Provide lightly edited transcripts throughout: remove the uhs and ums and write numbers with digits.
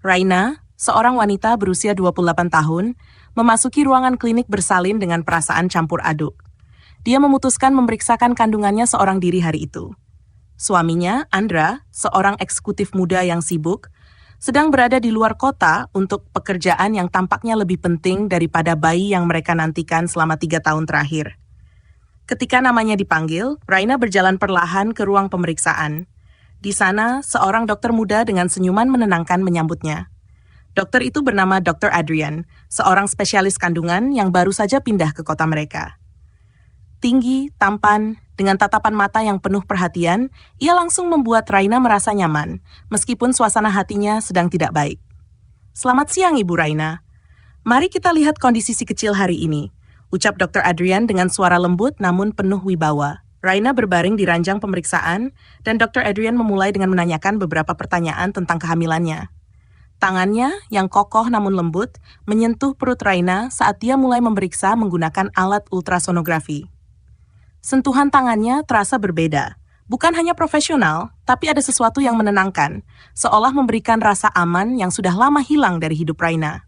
Raina, seorang wanita berusia 28 tahun, memasuki ruangan klinik bersalin dengan perasaan campur aduk. Dia memutuskan memeriksakan kandungannya seorang diri hari itu. Suaminya, Andra, seorang eksekutif muda yang sibuk, sedang berada di luar kota untuk pekerjaan yang tampaknya lebih penting daripada bayi yang mereka nantikan selama 3 tahun terakhir. Ketika namanya dipanggil, Raina berjalan perlahan ke ruang pemeriksaan. Di sana, seorang dokter muda dengan senyuman menenangkan menyambutnya. Dokter itu bernama Dr. Adrian, seorang spesialis kandungan yang baru saja pindah ke kota mereka. Tinggi, tampan, dengan tatapan mata yang penuh perhatian, ia langsung membuat Raina merasa nyaman, meskipun suasana hatinya sedang tidak baik. "Selamat siang, Ibu Raina. Mari kita lihat kondisi si kecil hari ini," ucap Dr. Adrian dengan suara lembut namun penuh wibawa. Raina berbaring di ranjang pemeriksaan, dan Dr. Adrian memulai dengan menanyakan beberapa pertanyaan tentang kehamilannya. Tangannya, yang kokoh namun lembut, menyentuh perut Raina saat dia mulai memeriksa menggunakan alat ultrasonografi. Sentuhan tangannya terasa berbeda. Bukan hanya profesional, tapi ada sesuatu yang menenangkan, seolah memberikan rasa aman yang sudah lama hilang dari hidup Raina.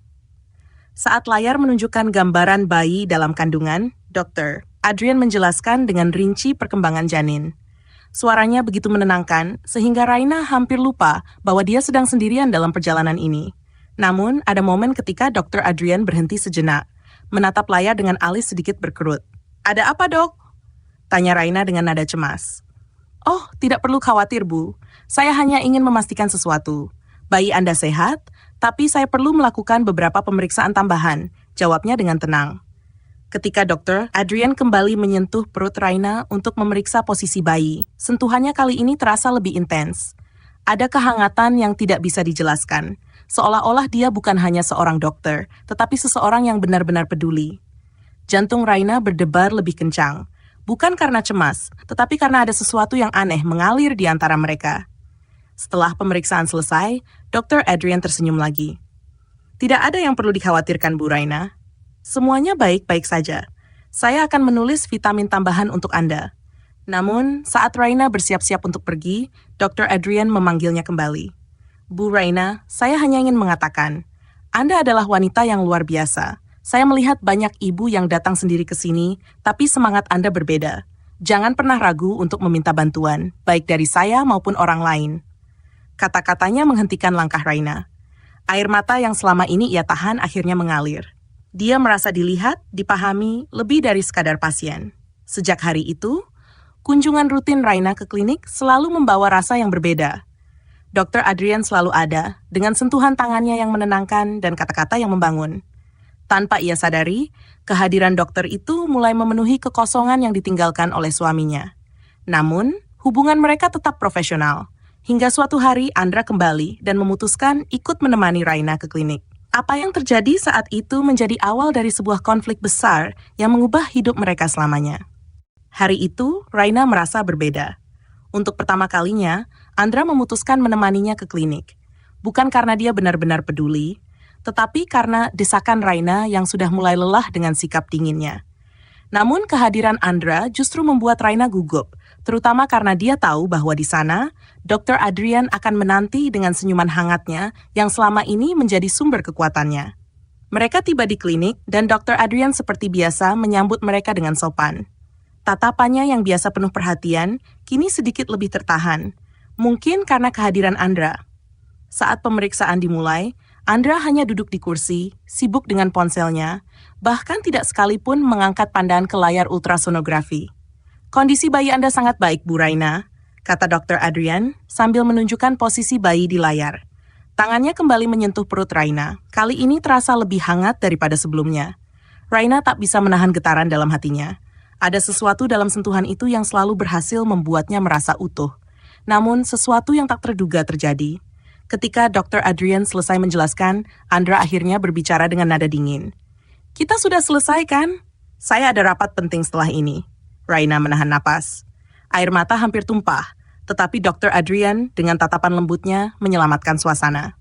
Saat layar menunjukkan gambaran bayi dalam kandungan, Dr. Adrian menjelaskan dengan rinci perkembangan janin. Suaranya begitu menenangkan, sehingga Raina hampir lupa bahwa dia sedang sendirian dalam perjalanan ini. Namun, ada momen ketika Dr. Adrian berhenti sejenak, menatap layar dengan alis sedikit berkerut. "Ada apa, Dok?" tanya Raina dengan nada cemas. "Oh, tidak perlu khawatir, Bu. Saya hanya ingin memastikan sesuatu. Bayi Anda sehat, tapi saya perlu melakukan beberapa pemeriksaan tambahan," jawabnya dengan tenang. Ketika Dr. Adrian kembali menyentuh perut Raina untuk memeriksa posisi bayi, sentuhannya kali ini terasa lebih intens. Ada kehangatan yang tidak bisa dijelaskan, seolah-olah dia bukan hanya seorang dokter, tetapi seseorang yang benar-benar peduli. Jantung Raina berdebar lebih kencang, bukan karena cemas, tetapi karena ada sesuatu yang aneh mengalir di antara mereka. Setelah pemeriksaan selesai, Dr. Adrian tersenyum lagi. "Tidak ada yang perlu dikhawatirkan, Bu Raina. Semuanya baik-baik saja. Saya akan menulis vitamin tambahan untuk Anda." Namun, saat Raina bersiap-siap untuk pergi, Dr. Adrian memanggilnya kembali. "Bu Raina, saya hanya ingin mengatakan, Anda adalah wanita yang luar biasa. Saya melihat banyak ibu yang datang sendiri ke sini, tapi semangat Anda berbeda. Jangan pernah ragu untuk meminta bantuan, baik dari saya maupun orang lain." Kata-katanya menghentikan langkah Raina. Air mata yang selama ini ia tahan akhirnya mengalir. Dia merasa dilihat, dipahami, lebih dari sekadar pasien. Sejak hari itu, kunjungan rutin Raina ke klinik selalu membawa rasa yang berbeda. Dr. Adrian selalu ada, dengan sentuhan tangannya yang menenangkan dan kata-kata yang membangun. Tanpa ia sadari, kehadiran dokter itu mulai memenuhi kekosongan yang ditinggalkan oleh suaminya. Namun, hubungan mereka tetap profesional. Hingga suatu hari Andra kembali dan memutuskan ikut menemani Raina ke klinik. Apa yang terjadi saat itu menjadi awal dari sebuah konflik besar yang mengubah hidup mereka selamanya. Hari itu, Raina merasa berbeda. Untuk pertama kalinya, Andra memutuskan menemaninya ke klinik. Bukan karena dia benar-benar peduli, tetapi karena desakan Raina yang sudah mulai lelah dengan sikap dinginnya. Namun kehadiran Andra justru membuat Raina gugup, terutama karena dia tahu bahwa di sana, Dr. Adrian akan menanti dengan senyuman hangatnya yang selama ini menjadi sumber kekuatannya. Mereka tiba di klinik dan Dr. Adrian seperti biasa menyambut mereka dengan sopan. Tatapannya yang biasa penuh perhatian, kini sedikit lebih tertahan. Mungkin karena kehadiran Andra. Saat pemeriksaan dimulai, Andra hanya duduk di kursi, sibuk dengan ponselnya, bahkan tidak sekalipun mengangkat pandangan ke layar ultrasonografi. "Kondisi bayi Anda sangat baik, Bu Raina," kata Dr. Adrian sambil menunjukkan posisi bayi di layar. Tangannya kembali menyentuh perut Raina. Kali ini terasa lebih hangat daripada sebelumnya. Raina tak bisa menahan getaran dalam hatinya. Ada sesuatu dalam sentuhan itu yang selalu berhasil membuatnya merasa utuh. Namun sesuatu yang tak terduga terjadi. Ketika Dr. Adrian selesai menjelaskan, Andra akhirnya berbicara dengan nada dingin. "Kita sudah selesai kan? Saya ada rapat penting setelah ini." Raina menahan napas. Air mata hampir tumpah, tetapi Dr. Adrian dengan tatapan lembutnya menyelamatkan suasana.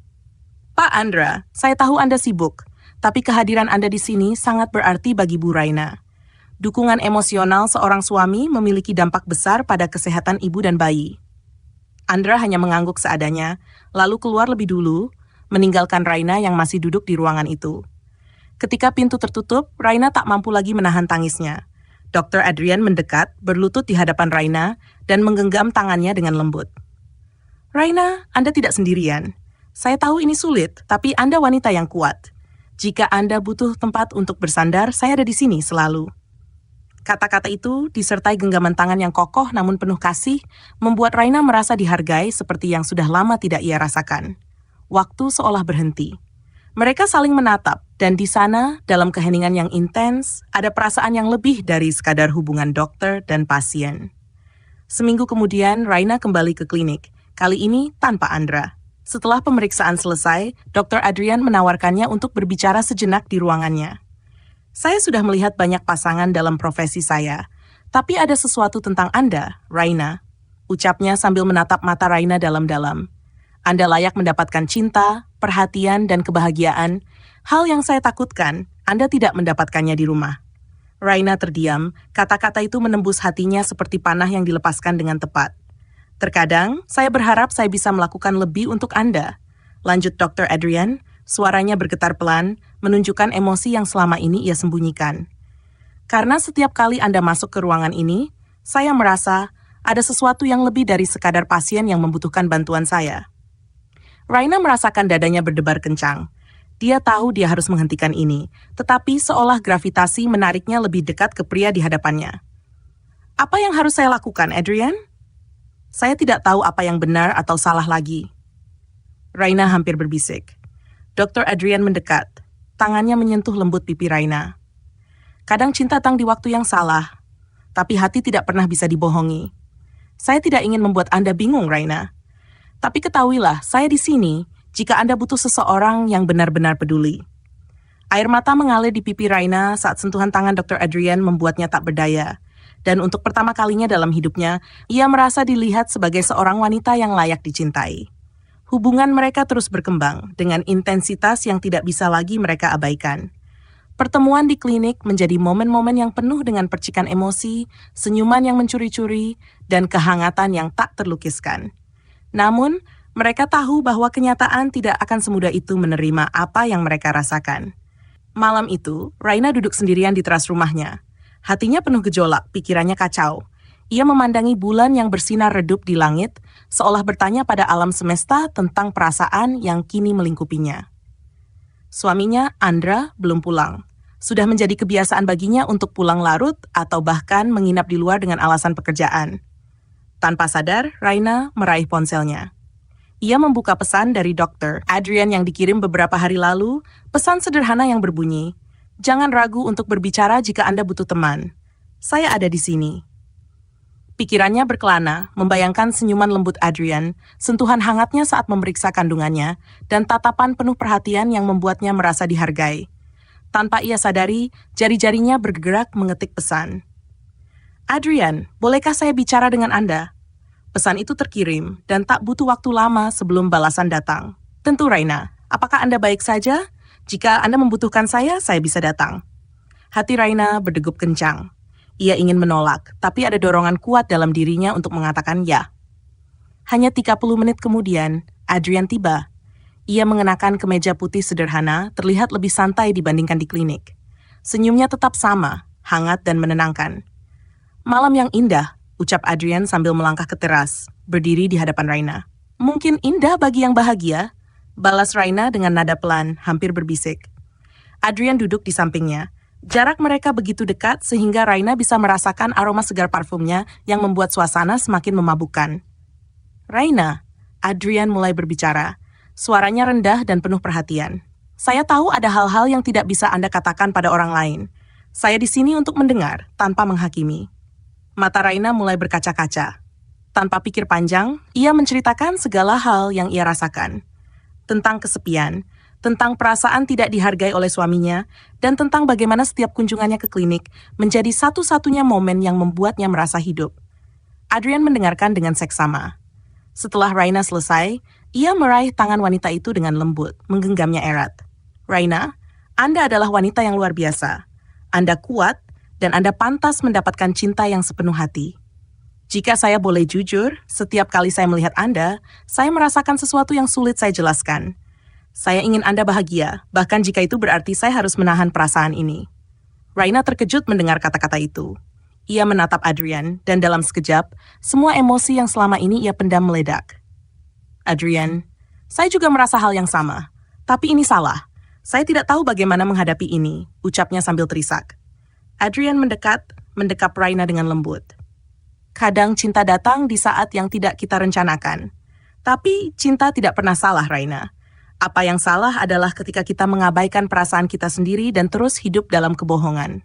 "Pak Andra, saya tahu Anda sibuk, tapi kehadiran Anda di sini sangat berarti bagi Bu Raina. Dukungan emosional seorang suami memiliki dampak besar pada kesehatan ibu dan bayi." Andra hanya mengangguk seadanya, lalu keluar lebih dulu, meninggalkan Raina yang masih duduk di ruangan itu. Ketika pintu tertutup, Raina tak mampu lagi menahan tangisnya. Dr. Adrian mendekat, berlutut di hadapan Raina, dan menggenggam tangannya dengan lembut. Raina, Anda tidak sendirian. Saya tahu ini sulit, tapi Anda wanita yang kuat. Jika Anda butuh tempat untuk bersandar, saya ada di sini selalu. Kata-kata itu, disertai genggaman tangan yang kokoh namun penuh kasih, membuat Raina merasa dihargai seperti yang sudah lama tidak ia rasakan. Waktu seolah berhenti. Mereka saling menatap, dan di sana, dalam keheningan yang intens, ada perasaan yang lebih dari sekadar hubungan dokter dan pasien. Seminggu kemudian, Raina kembali ke klinik, kali ini tanpa Andra. Setelah pemeriksaan selesai, Dr. Adrian menawarkannya untuk berbicara sejenak di ruangannya. Saya sudah melihat banyak pasangan dalam profesi saya, tapi ada sesuatu tentang Anda, Raina. Ucapnya sambil menatap mata Raina dalam-dalam. Anda layak mendapatkan cinta, perhatian, dan kebahagiaan. Hal yang saya takutkan, Anda tidak mendapatkannya di rumah. Raina terdiam, kata-kata itu menembus hatinya seperti panah yang dilepaskan dengan tepat. Terkadang, saya berharap saya bisa melakukan lebih untuk Anda. Lanjut Dr. Adrian, suaranya bergetar pelan, menunjukkan emosi yang selama ini ia sembunyikan. Karena setiap kali Anda masuk ke ruangan ini, saya merasa ada sesuatu yang lebih dari sekadar pasien yang membutuhkan bantuan saya. Raina merasakan dadanya berdebar kencang. Dia tahu dia harus menghentikan ini, tetapi seolah gravitasi menariknya lebih dekat ke pria di hadapannya. Apa yang harus saya lakukan, Adrian? Saya tidak tahu apa yang benar atau salah lagi. Raina hampir berbisik. Dr. Adrian mendekat. Tangannya menyentuh lembut pipi Raina. Kadang cinta datang di waktu yang salah, tapi hati tidak pernah bisa dibohongi. Saya tidak ingin membuat Anda bingung, Raina. Tapi ketahuilah, saya di sini jika Anda butuh seseorang yang benar-benar peduli. Air mata mengalir di pipi Raina saat sentuhan tangan Dr. Adrian membuatnya tak berdaya. Dan untuk pertama kalinya dalam hidupnya, ia merasa dilihat sebagai seorang wanita yang layak dicintai. Hubungan mereka terus berkembang dengan intensitas yang tidak bisa lagi mereka abaikan. Pertemuan di klinik menjadi momen-momen yang penuh dengan percikan emosi, senyuman yang mencuri-curi, dan kehangatan yang tak terlukiskan. Namun, mereka tahu bahwa kenyataan tidak akan semudah itu menerima apa yang mereka rasakan. Malam itu, Raina duduk sendirian di teras rumahnya. Hatinya penuh gejolak, pikirannya kacau. Ia memandangi bulan yang bersinar redup di langit, seolah bertanya pada alam semesta tentang perasaan yang kini melingkupinya. Suaminya, Andra, belum pulang. Sudah menjadi kebiasaan baginya untuk pulang larut atau bahkan menginap di luar dengan alasan pekerjaan. Tanpa sadar, Raina meraih ponselnya. Ia membuka pesan dari Dr. Adrian yang dikirim beberapa hari lalu, pesan sederhana yang berbunyi, "Jangan ragu untuk berbicara jika Anda butuh teman. Saya ada di sini." Pikirannya berkelana, membayangkan senyuman lembut Adrian, sentuhan hangatnya saat memeriksa kandungannya, dan tatapan penuh perhatian yang membuatnya merasa dihargai. Tanpa ia sadari, jari-jarinya bergerak mengetik pesan. "Adrian, bolehkah saya bicara dengan Anda?" Pesan itu terkirim, dan tak butuh waktu lama sebelum balasan datang. "Tentu, Raina. Apakah Anda baik saja? Jika Anda membutuhkan saya bisa datang." Hati Raina berdegup kencang. Ia ingin menolak, tapi ada dorongan kuat dalam dirinya untuk mengatakan ya. Hanya 30 menit kemudian, Adrian tiba. Ia mengenakan kemeja putih sederhana, terlihat lebih santai dibandingkan di klinik. Senyumnya tetap sama, hangat dan menenangkan. "Malam yang indah," ucap Adrian sambil melangkah ke teras, berdiri di hadapan Raina. "Mungkin indah bagi yang bahagia," balas Raina dengan nada pelan, hampir berbisik. Adrian duduk di sampingnya. Jarak mereka begitu dekat sehingga Raina bisa merasakan aroma segar parfumnya yang membuat suasana semakin memabukkan. "Raina," Adrian mulai berbicara. Suaranya rendah dan penuh perhatian. "Saya tahu ada hal-hal yang tidak bisa Anda katakan pada orang lain. Saya di sini untuk mendengar, tanpa menghakimi." Mata Raina mulai berkaca-kaca. Tanpa pikir panjang, ia menceritakan segala hal yang ia rasakan. Tentang kesepian, tentang perasaan tidak dihargai oleh suaminya, dan tentang bagaimana setiap kunjungannya ke klinik menjadi satu-satunya momen yang membuatnya merasa hidup. Adrian mendengarkan dengan seksama. Setelah Raina selesai, ia meraih tangan wanita itu dengan lembut, menggenggamnya erat. "Raina, Anda adalah wanita yang luar biasa. Anda kuat, dan Anda pantas mendapatkan cinta yang sepenuh hati. Jika saya boleh jujur, setiap kali saya melihat Anda, saya merasakan sesuatu yang sulit saya jelaskan. Saya ingin Anda bahagia, bahkan jika itu berarti saya harus menahan perasaan ini. Raina terkejut mendengar kata-kata itu. Ia menatap Adrian, dan dalam sekejap, semua emosi yang selama ini ia pendam meledak. Adrian, saya juga merasa hal yang sama. Tapi ini salah. Saya tidak tahu bagaimana menghadapi ini, ucapnya sambil terisak. Adrian mendekap Raina dengan lembut. Kadang cinta datang di saat yang tidak kita rencanakan. Tapi cinta tidak pernah salah, Raina. Apa yang salah adalah ketika kita mengabaikan perasaan kita sendiri dan terus hidup dalam kebohongan.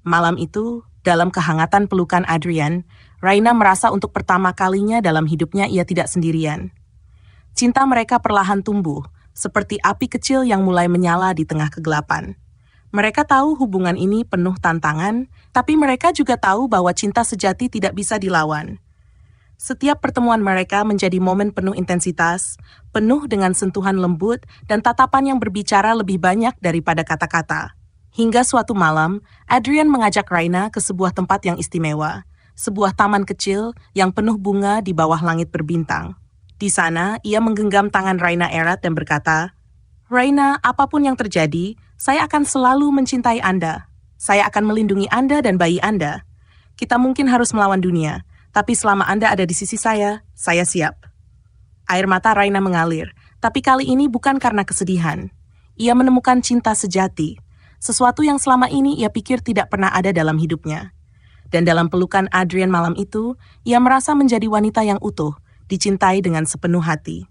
Malam itu, dalam kehangatan pelukan Adrian, Raina merasa untuk pertama kalinya dalam hidupnya ia tidak sendirian. Cinta mereka perlahan tumbuh, seperti api kecil yang mulai menyala di tengah kegelapan. Mereka tahu hubungan ini penuh tantangan, tapi mereka juga tahu bahwa cinta sejati tidak bisa dilawan. Setiap pertemuan mereka menjadi momen penuh intensitas, penuh dengan sentuhan lembut dan tatapan yang berbicara lebih banyak daripada kata-kata. Hingga suatu malam, Adrian mengajak Raina ke sebuah tempat yang istimewa, sebuah taman kecil yang penuh bunga di bawah langit berbintang. Di sana, ia menggenggam tangan Raina erat dan berkata, "Raina, apapun yang terjadi, saya akan selalu mencintai Anda. Saya akan melindungi Anda dan bayi Anda. Kita mungkin harus melawan dunia, tapi selama Anda ada di sisi saya siap." Air mata Raina mengalir, tapi kali ini bukan karena kesedihan. Ia menemukan cinta sejati, sesuatu yang selama ini ia pikir tidak pernah ada dalam hidupnya. Dan dalam pelukan Adrian malam itu, ia merasa menjadi wanita yang utuh, dicintai dengan sepenuh hati.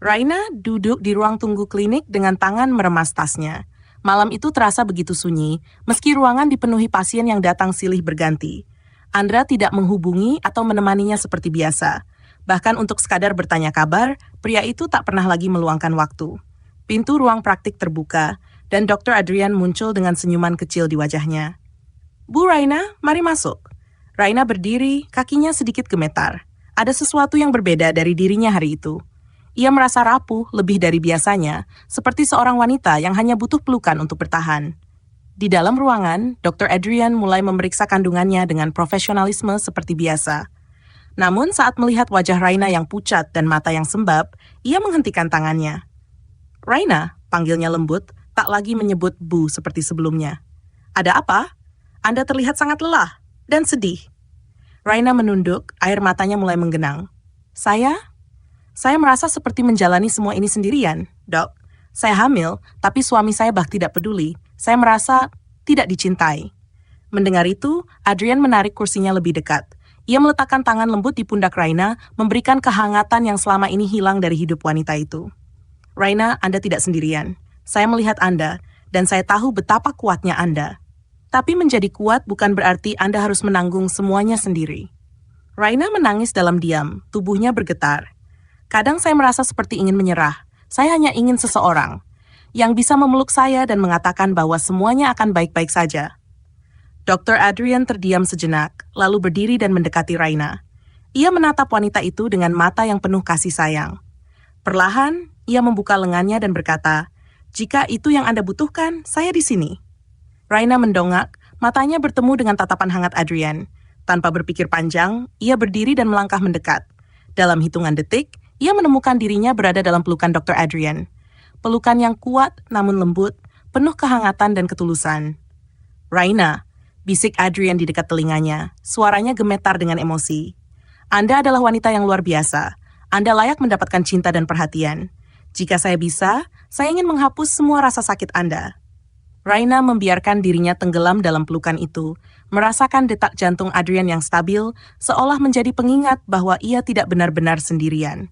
Raina duduk di ruang tunggu klinik dengan tangan meremas tasnya. Malam itu terasa begitu sunyi, meski ruangan dipenuhi pasien yang datang silih berganti. Andra tidak menghubungi atau menemaninya seperti biasa. Bahkan untuk sekadar bertanya kabar, pria itu tak pernah lagi meluangkan waktu. Pintu ruang praktik terbuka, dan Dr. Adrian muncul dengan senyuman kecil di wajahnya. "Bu Raina, mari masuk." Raina berdiri, kakinya sedikit gemetar. Ada sesuatu yang berbeda dari dirinya hari itu. Ia merasa rapuh lebih dari biasanya, seperti seorang wanita yang hanya butuh pelukan untuk bertahan. Di dalam ruangan, Dr. Adrian mulai memeriksa kandungannya dengan profesionalisme seperti biasa. Namun saat melihat wajah Raina yang pucat dan mata yang sembab, ia menghentikan tangannya. "Raina," panggilnya lembut, tak lagi menyebut Bu seperti sebelumnya. "Ada apa? Anda terlihat sangat lelah dan sedih." Raina menunduk, air matanya mulai menggenang. Saya merasa seperti menjalani semua ini sendirian, Dok. Saya hamil, tapi suami saya tidak peduli. Saya merasa tidak dicintai. Mendengar itu, Adrian menarik kursinya lebih dekat. Ia meletakkan tangan lembut di pundak Raina, memberikan kehangatan yang selama ini hilang dari hidup wanita itu. "Raina, Anda tidak sendirian. Saya melihat Anda, dan saya tahu betapa kuatnya Anda. Tapi menjadi kuat bukan berarti Anda harus menanggung semuanya sendiri." Raina menangis dalam diam, tubuhnya bergetar. "Kadang saya merasa seperti ingin menyerah. Saya hanya ingin seseorang yang bisa memeluk saya dan mengatakan bahwa semuanya akan baik-baik saja." Dr. Adrian terdiam sejenak, lalu berdiri dan mendekati Raina. Ia menatap wanita itu dengan mata yang penuh kasih sayang. Perlahan, ia membuka lengannya dan berkata, "Jika itu yang Anda butuhkan, saya di sini." Raina mendongak, matanya bertemu dengan tatapan hangat Adrian. Tanpa berpikir panjang, ia berdiri dan melangkah mendekat. Dalam hitungan detik, ia menemukan dirinya berada dalam pelukan Dr. Adrian. Pelukan yang kuat namun lembut, penuh kehangatan dan ketulusan. "Raina," bisik Adrian di dekat telinganya. Suaranya gemetar dengan emosi. "Anda adalah wanita yang luar biasa. Anda layak mendapatkan cinta dan perhatian. Jika saya bisa, saya ingin menghapus semua rasa sakit Anda." Raina membiarkan dirinya tenggelam dalam pelukan itu, merasakan detak jantung Adrian yang stabil, seolah menjadi pengingat bahwa ia tidak benar-benar sendirian.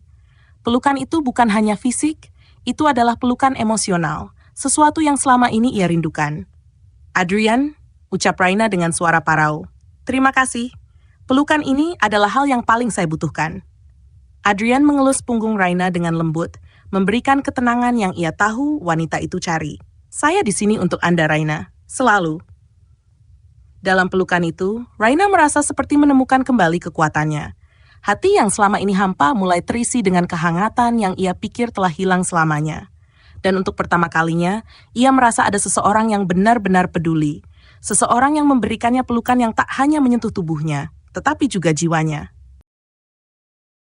Pelukan itu bukan hanya fisik, itu adalah pelukan emosional, sesuatu yang selama ini ia rindukan. "Adrian," ucap Raina dengan suara parau. "Terima kasih. Pelukan ini adalah hal yang paling saya butuhkan." Adrian mengelus punggung Raina dengan lembut, memberikan ketenangan yang ia tahu wanita itu cari. "Saya di sini untuk Anda, Raina. Selalu." Dalam pelukan itu, Raina merasa seperti menemukan kembali kekuatannya. Hati yang selama ini hampa mulai terisi dengan kehangatan yang ia pikir telah hilang selamanya. Dan untuk pertama kalinya, ia merasa ada seseorang yang benar-benar peduli. Seseorang yang memberikannya pelukan yang tak hanya menyentuh tubuhnya, tetapi juga jiwanya.